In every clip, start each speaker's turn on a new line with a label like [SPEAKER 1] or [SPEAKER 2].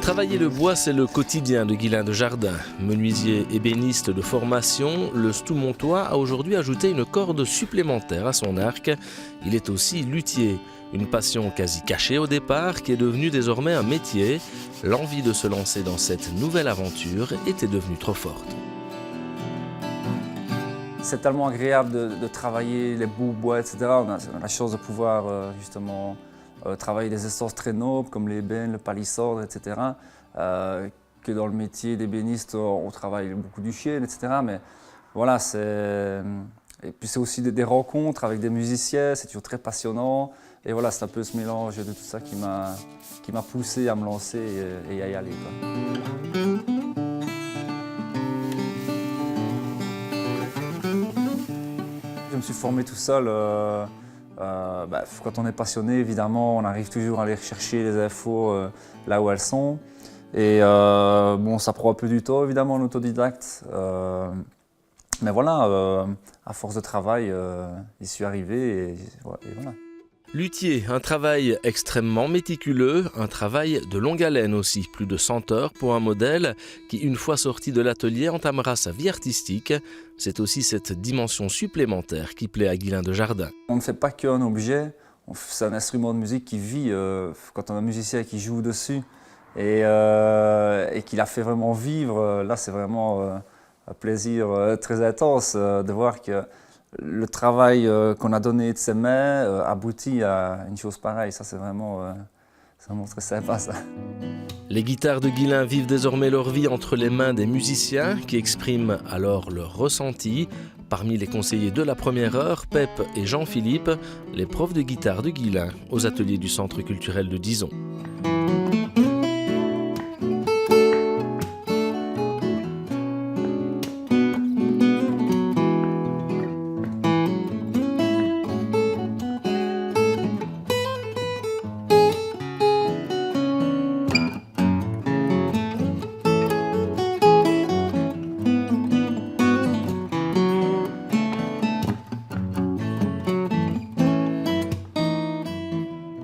[SPEAKER 1] Travailler le bois, c'est le quotidien de Guylain de Jardin. Menuisier ébéniste de formation, le Stoumontois a aujourd'hui ajouté une corde supplémentaire à son arc. Il est aussi luthier, une passion quasi cachée au départ qui est devenue désormais un métier. L'envie de se lancer dans cette nouvelle aventure était devenue trop forte.
[SPEAKER 2] C'est tellement agréable de travailler les bouts, bois, etc. On a la chance de pouvoir justement travailler des essences très nobles comme l'ébène, le palissandre, etc. Que dans le métier d'ébéniste, on travaille beaucoup du chêne, etc. Mais voilà, et puis c'est aussi des rencontres avec des musiciens, c'est toujours très passionnant. Et voilà, c'est un peu ce mélange de tout ça qui m'a poussé à me lancer et à y aller, quoi. Je me suis formé tout seul. Quand on est passionné, évidemment, on arrive toujours à aller chercher les infos là où elles sont. Et bon, ça prend un peu du temps, évidemment, l'autodidacte. Mais voilà, à force de travail, j'y suis arrivé et voilà.
[SPEAKER 1] Luthier, un travail extrêmement méticuleux, un travail de longue haleine aussi, plus de 100 heures pour un modèle qui, une fois sorti de l'atelier, entamera sa vie artistique. C'est aussi cette dimension supplémentaire qui plaît à Guylain de Jardin.
[SPEAKER 2] On ne fait pas qu'un objet, c'est un instrument de musique qui vit. Quand on a un musicien qui joue dessus et qui l'a fait vraiment vivre, là c'est vraiment un plaisir très intense de voir que le travail qu'on a donné de ses mains aboutit à une chose pareille. Ça, c'est vraiment très sympa, ça.
[SPEAKER 1] Les guitares de Guylain vivent désormais leur vie entre les mains des musiciens qui expriment alors leur ressenti. Parmi les conseillers de la première heure, Pep et Jean-Philippe, les profs de guitare de Guylain aux ateliers du Centre culturel de Dizon.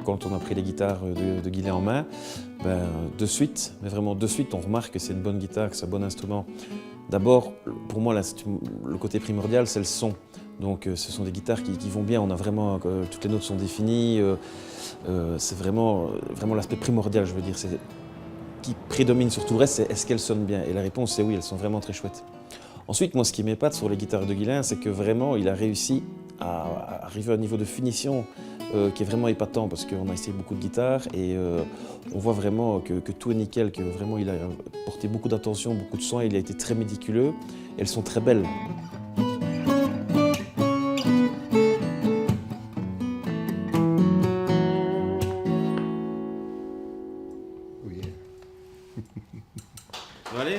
[SPEAKER 3] Quand on a pris les guitares de Guylain en main, de suite, mais vraiment de suite, on remarque que c'est une bonne guitare, que c'est un bon instrument. D'abord, pour moi, là, le côté primordial, c'est le son. Donc ce sont des guitares qui vont bien, on a vraiment, toutes les notes sont définies, c'est vraiment l'aspect primordial, je veux dire, qui prédomine sur tout le reste, c'est est-ce qu'elles sonnent bien? Et la réponse, c'est oui, elles sont vraiment très chouettes. Ensuite, moi, ce qui m'épate sur les guitares de Guylain, c'est que vraiment, il a réussi à arriver à un niveau de finition qui est vraiment épatant, parce qu'on a essayé beaucoup de guitares et on voit vraiment que tout est nickel, que vraiment il a porté beaucoup d'attention, beaucoup de soin, il a été très méticuleux, et elles sont très belles.
[SPEAKER 4] Oui.
[SPEAKER 3] Ça va aller ?